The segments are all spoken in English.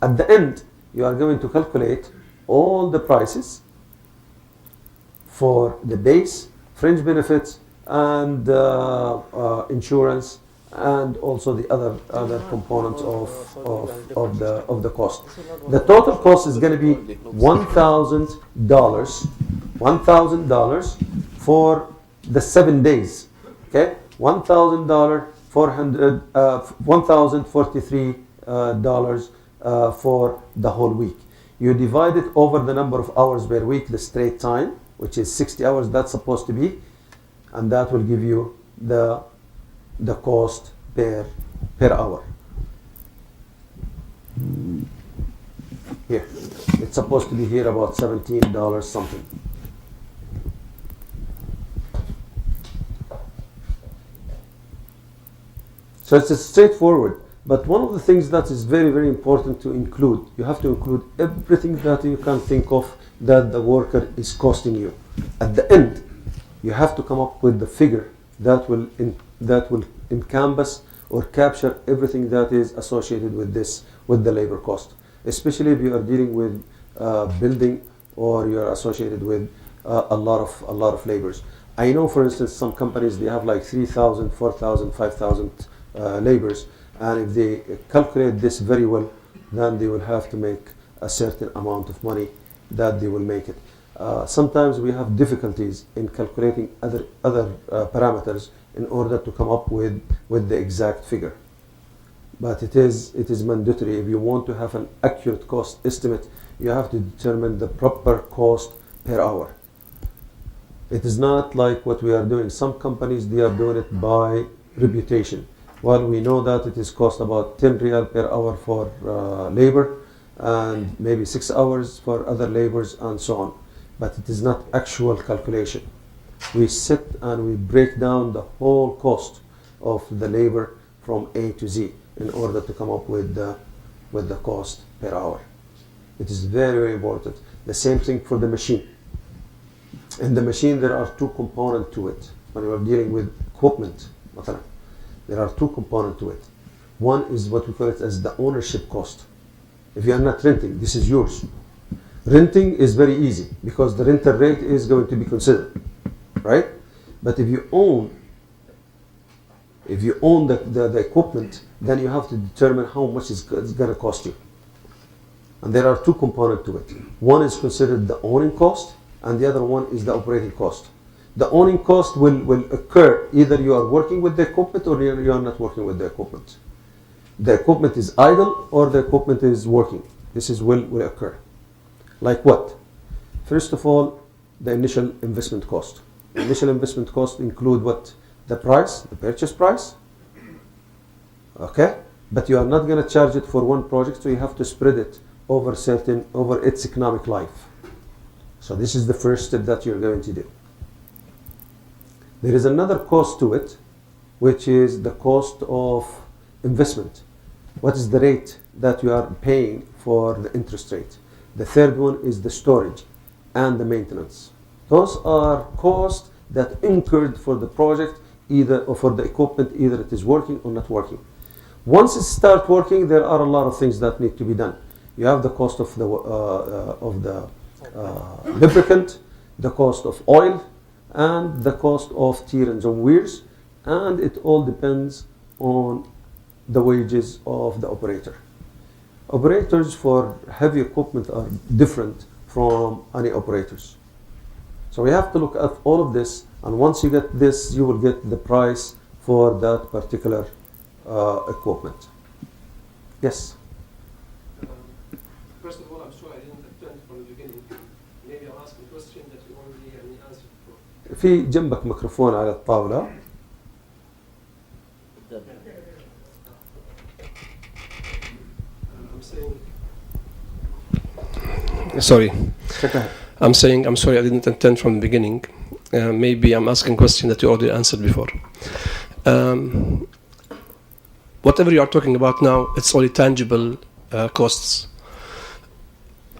At the end, you are going to calculate all the prices for the base, fringe benefits, and insurance, and also the other components of the cost. The total cost is going to be $1,000 for the 7 days. Okay, $1,000, $1,043 for the whole week. You divide it over the number of hours per week, the straight time, which is 60 hours. That's supposed to be, and that will give you the cost per hour. Here, it's supposed to be here about $17 something. So it's straightforward. But one of the things that is very, very important to include, you have to include everything that you can think of that the worker is costing you. At the end, you have to come up with the figure that will encompass or capture everything that is associated with this, with the labor cost. Especially if you are dealing with building, or you are associated with a lot of labors. I know, for instance, some companies, they have like 3,000, 4,000, 5,000 labors, and if they calculate this very well, then they will have to make a certain amount of money that they will make it. Sometimes we have difficulties in calculating other parameters in order to come up with the exact figure. But it is mandatory. If you want to have an accurate cost estimate, you have to determine the proper cost per hour. It is not like what we are doing. Some companies, they are doing it by reputation. Well, we know that it is cost about 10 riyal per hour for labor, and maybe 6 hours for other labors, and so on. But it is not actual calculation. We sit and we break down the whole cost of the labor from A to Z in order to come up with the cost per hour. It is very, very important. The same thing for the machine. In the machine, there are two components to it. When you are dealing with equipment, there are two components to it. One is what we call it as the ownership cost. If you are not renting, this is yours. Renting is very easy because the rental rate is going to be considered, right? But if you own the equipment, then you have to determine how much it's going to cost you. And there are two components to it. One is considered the owning cost, and the other one is the operating cost. The owning cost will occur either you are working with the equipment or you are not working with the equipment. The equipment is idle or the equipment is working. This will occur. Like what? First of all, the initial investment cost. The initial investment cost include what? The price, the purchase price. Okay? But you are not going to charge it for one project, so you have to spread it over its economic life. So this is the first step that you're going to do. There is another cost to it, which is the cost of investment. What is the rate that you are paying for the interest rate? The third one is the storage and the maintenance. Those are costs that incurred for the project, either or for the equipment, either it is working or not working. Once it starts working, there are a lot of things that need to be done. You have the cost of the lubricant, the cost of oil, and the cost of tears and wears, and it all depends on the wages of the operator. Operators for heavy equipment are different from any operators. So we have to look at all of this, and once you get this, you will get the price for that particular equipment. Yes? First of all, I'm sorry I didn't attend from the beginning. Maybe I'll ask a question that you already answered for. في جنبك ميكروفون على الطاولة. Sorry. I'm saying I'm sorry I didn't attend from the beginning. Maybe I'm asking a question that you already answered before. Whatever you are talking about now, it's only tangible costs.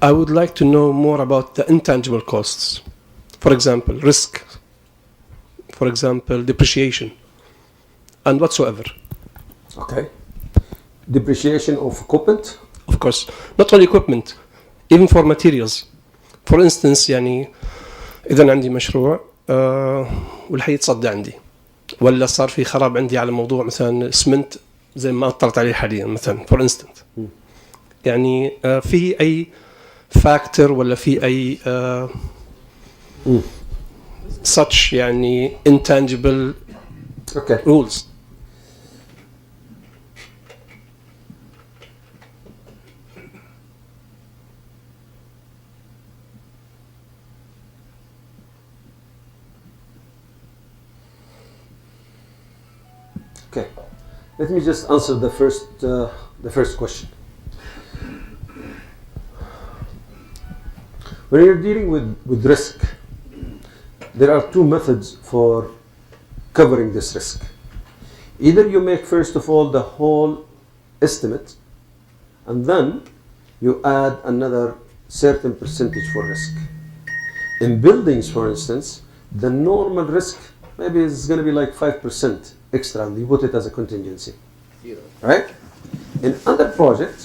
I would like to know more about the intangible costs. For example, risk. For example, depreciation. And whatsoever. Okay. Depreciation of equipment? course, not only equipment, even for materials. For instance يعني إذا عندي مشروع والحي يتصدى عندي، ولا صار في خراب عندي على موضوع مثلا اسمنت زي ما اطلعت عليه حاليا مثلا for instance، يعني في أي فاكتور ولا في أي such يعني intangible rules. Okay, let me just answer the first question. When you're dealing with risk, there are two methods for covering this risk. Either you make first of all the whole estimate, and then you add another certain percentage for risk. In buildings, for instance, the normal risk maybe is going to be like 5% extra, and you put it as a contingency, right? In other projects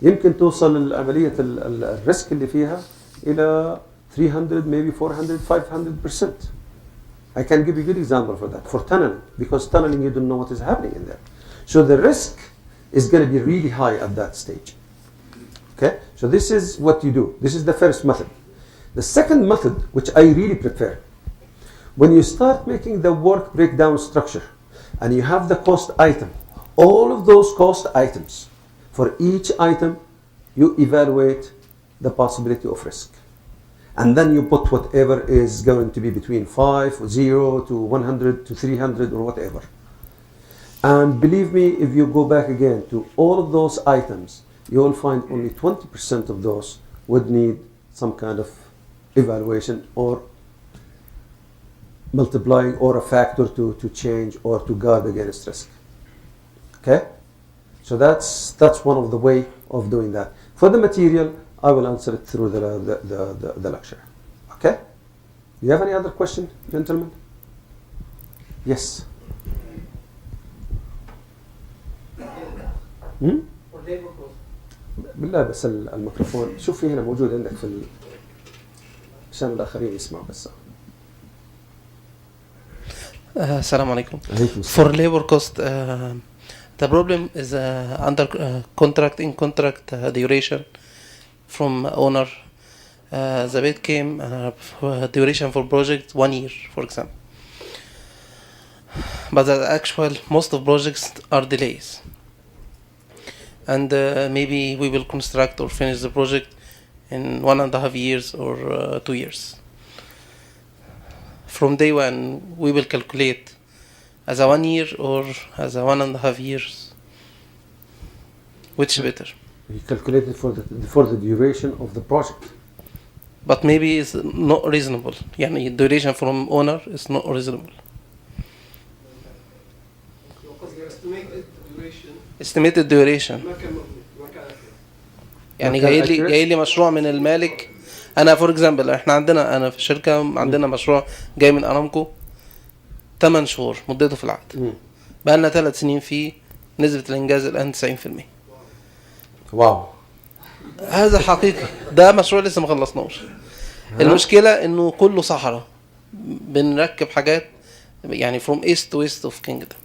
يمكن توصل عملية الريسك اللي فيها إلى 300 maybe 400 500%. I can give you a good example for that, for tunneling, because tunneling you don't know what is happening in there. So the risk is going to be really high at that stage. Okay, so this is what you do. This is the first method. The second method, which I really prefer, when you start making the work breakdown structure and you have the cost item, all of those cost items, for each item you evaluate the possibility of risk. And then you put whatever is going to be between 5 or 0 to 100 to 300 or whatever. And believe me, if you go back again to all of those items, you will find only 20% of those would need some kind of evaluation or multiplying or a factor to change or to guard against risk. Okay? So that's one of the way of doing that. For the material, I will answer it through the lecture. Okay? Do you have any other question, gentlemen? Yes. بالله بس الميكروفون شوف في هنا موجود عندك في عشان الآخرين يسمعوا بس. السلام عليكم. For labor cost, the problem is under contract duration from owner. The bid came duration for project 1 year, for example. But the actual most of projects are delays. And maybe we will construct or finish the project in 1.5 years or 2 years. From day one, we will calculate as a 1 year or as a 1.5 years. Which is better? You calculate it for the duration of the project. But maybe it's not reasonable. يعني duration from owner is not reasonable. Estimated duration. يعني جاي لي مشروع من المالك. أنا for example أنا في الشركة عندنا مشروع جاي من أرامكو 8 شهور مدته في العقد. بقى لنا 3 سنين فيه، نسبة الإنجاز الآن 90%. واو. هذا حقيقي. ده مشروع لسه ما خلصناش. المشكلة إنه كله صحراء. بنركب حاجات يعني from east to west of kingdom.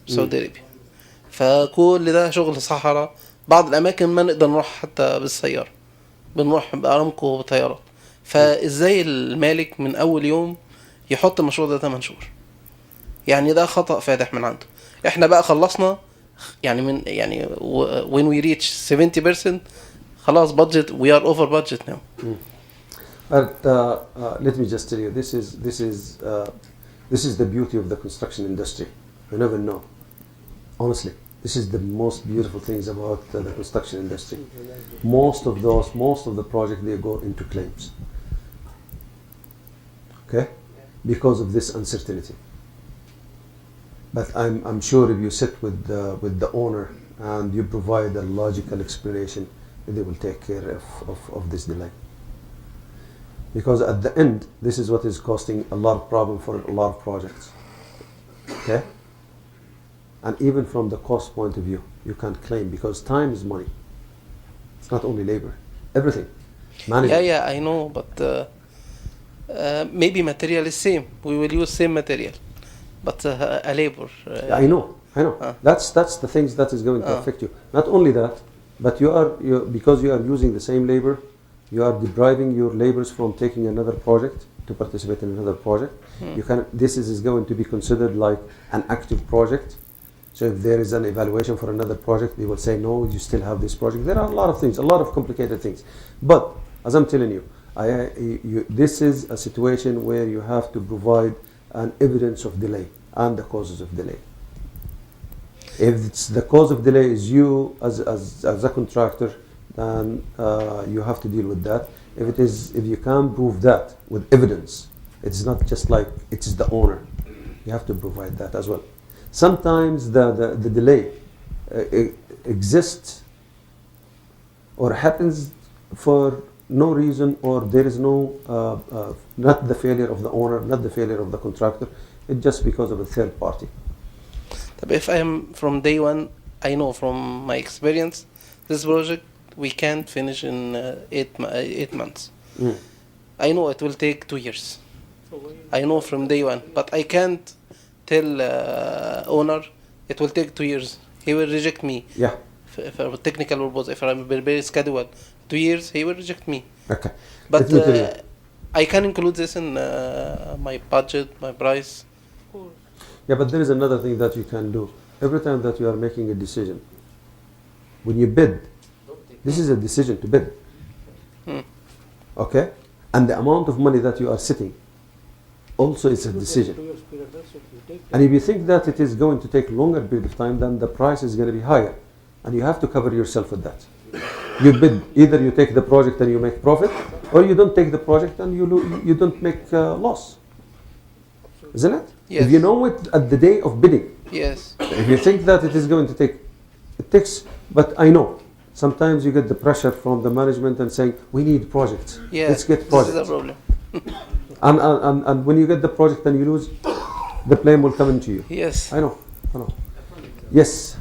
سعودي أرابيا. فكل ده شغل صحراء. بعض الأماكن ما نقدر نروح حتى بالسيارة. بنروح بأرامكو بطيارات. فإزاي المالك من أول يوم يحط المشروع ده 8 شهور؟ يعني ده خطأ فادح من عنده. إحنا بقى خلصنا يعني when we reach 70% خلاص budget, we are over budget now. But let me just tell you, this is the beauty of the construction industry. You never know. Honestly, this is the most beautiful things about the construction industry. Most of the projects, they go into claims. Okay, because of this uncertainty. But I'm sure if you sit with the owner and you provide a logical explanation, they will take care of this delay. Because at the end, this is what is causing a lot of problem for a lot of projects. Okay? And even from the cost point of view, you can't claim because time is money. It's not only labor, everything. Management. Yeah, I know, but maybe material is same. We will use same material, but a labor. I know. That's the things that is going to Ah. affect you. Not only that, but because you are using the same labor, you are depriving your laborers from taking another project to participate in another project. This is going to be considered like an active project. So if there is an evaluation for another project, they will say no, you still have this project. There are a lot of things, a lot of complicated things. But as I'm telling you, this is a situation where you have to provide an evidence of delay and the causes of delay. If it's the cause of delay is you as a contractor, then you have to deal with that. If you can't prove that with evidence, it's not just like it is the owner. You have to provide that as well. Sometimes the delay exists or happens for no reason, or there is no not the failure of the owner, not the failure of the contractor. It's just because of a third party. But if I am from day one, I know from my experience, this project we can't finish in 8 months. I know it will take 2 years. I know from day one, but I can't tell owner it will take 2 years. He will reject me. Yeah. For technical purpose, if I'm very schedule 2 years, he will reject me. Okay. But Let me tell you. I can include this in my budget, my price. Yeah, but there is another thing that you can do. Every time that you are making a decision, when you bid, this is a decision to bid. Okay? And the amount of money that you are sitting also is a decision. And if you think that it is going to take longer period of time, then the price is going to be higher. And you have to cover yourself with that. You bid, either you take the project and you make profit, or you don't take the project and you don't make loss. Isn't it? Yes. If you know it at the day of bidding, Yes. if you think that it is going to take, it takes, but I know, sometimes you get the pressure from the management and saying, we need projects. Yes. Let's get This projects. is the problem. And when you get the project and you lose, the blame will come into you. Yes. I know. Yes.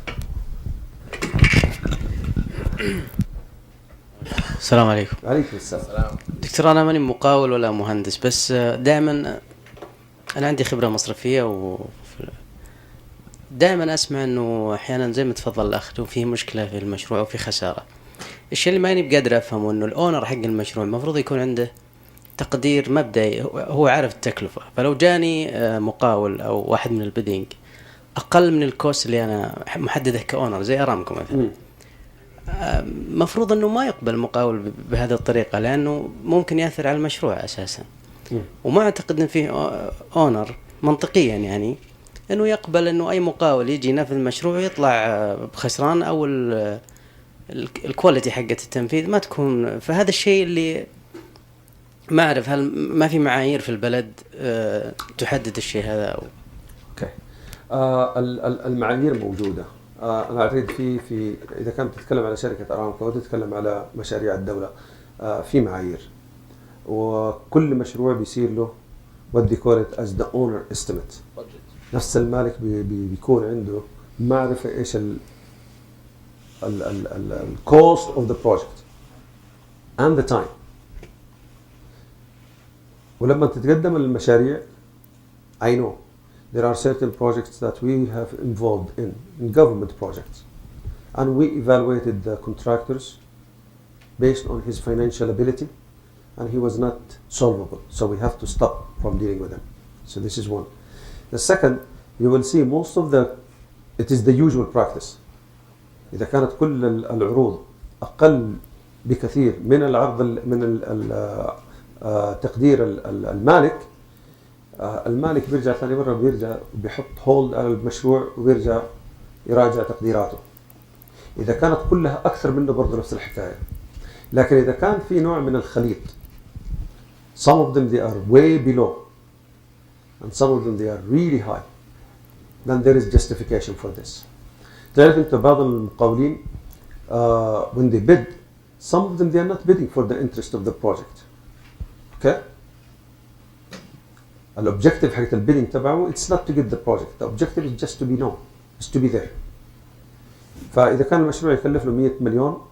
السلام عليكم. عليكم السلام. دكتور أنا ماني مقاول ولا مهندس، بس دائما أنا عندي خبرة مصرفية دائما أسمع إنه أحيانا زي ما تفضل الأخ إنه فيه مشكلة في المشروع وفي خسارة. الشيء اللي ماني بقادر أفهمه إنه الأونر حق المشروع المفروض يكون عنده تقدير مبدئي، هو عارف التكلفة. فلو جاني مقاول أو واحد من البيدنج أقل من الكوست اللي أنا محدده كأونر زي أرامكو مثلا، مفروض انه ما يقبل مقاول بهذه الطريقه، لانه ممكن ياثر على المشروع اساسا. وما اعتقد ان فيه اونر منطقيا يعني انه يقبل انه اي مقاول يجي ينفذ المشروع ويطلع بخسران، او الكواليتي حقه التنفيذ ما تكون. فهذا الشيء اللي ما اعرف هل ما في معايير في البلد تحدد الشيء هذا او اوكي. المعايير موجوده. أنا أعتقد في إذا كانت تتكلم على شركة أرامكو أو تتكلم على مشاريع الدولة، في معايير، وكل مشروع بيصير له what they call it as the owner estimate. نفس المالك بيكون عنده معرفة إيش ال cost of the project and the time. ولما تتقدم المشاريع I know there are certain projects that we have involved in government projects, and we evaluated the contractors based on his financial ability, and he was not solvable, so we have to stop from dealing with him. So this is one. The second, you will see most of it is the usual practice. إذا كانت كل العروض أقل بكثير من العرض من تقدير المالك، المالك بيرجع ثاني مرة بيرجع بيحط هولد على المشروع وبيرجع يراجع تقديراته. إذا كانت كلها أكثر منه برضه نفس الحكاية. لكن إذا كان في نوع من الخليط، some of them they are way below and some of them they are really high, then there is justification for this. تعرف أنت بعض المقاولين when they bid, some of them they are not bidding for the interest of the project. Okay? الobjective حقت البيدنج تبعه it's not to get the project. The objective is just to be known, is to be there. فإذا كان المشروع يكلف له 100 مليون